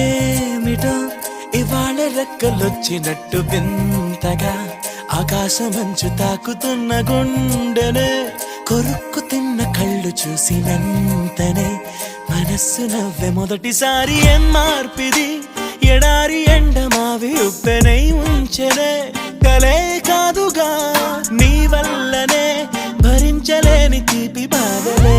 ఏమిటో ఇవాళ రెక్కలొచ్చినట్టు వింతగా ఆకాశమంచు తాకుతున్న గుండెనే కొరుక్కు తిన్న కళ్ళు చూసినంతనే మనస్సు నవ్వే మొదటిసారి ఏం మార్పిది ఎడారి ఎండమావి ఉప్పెనై ఉంచెనే కలే కాదుగా నీ వల్లనే భరించలేని తీపి బాధలే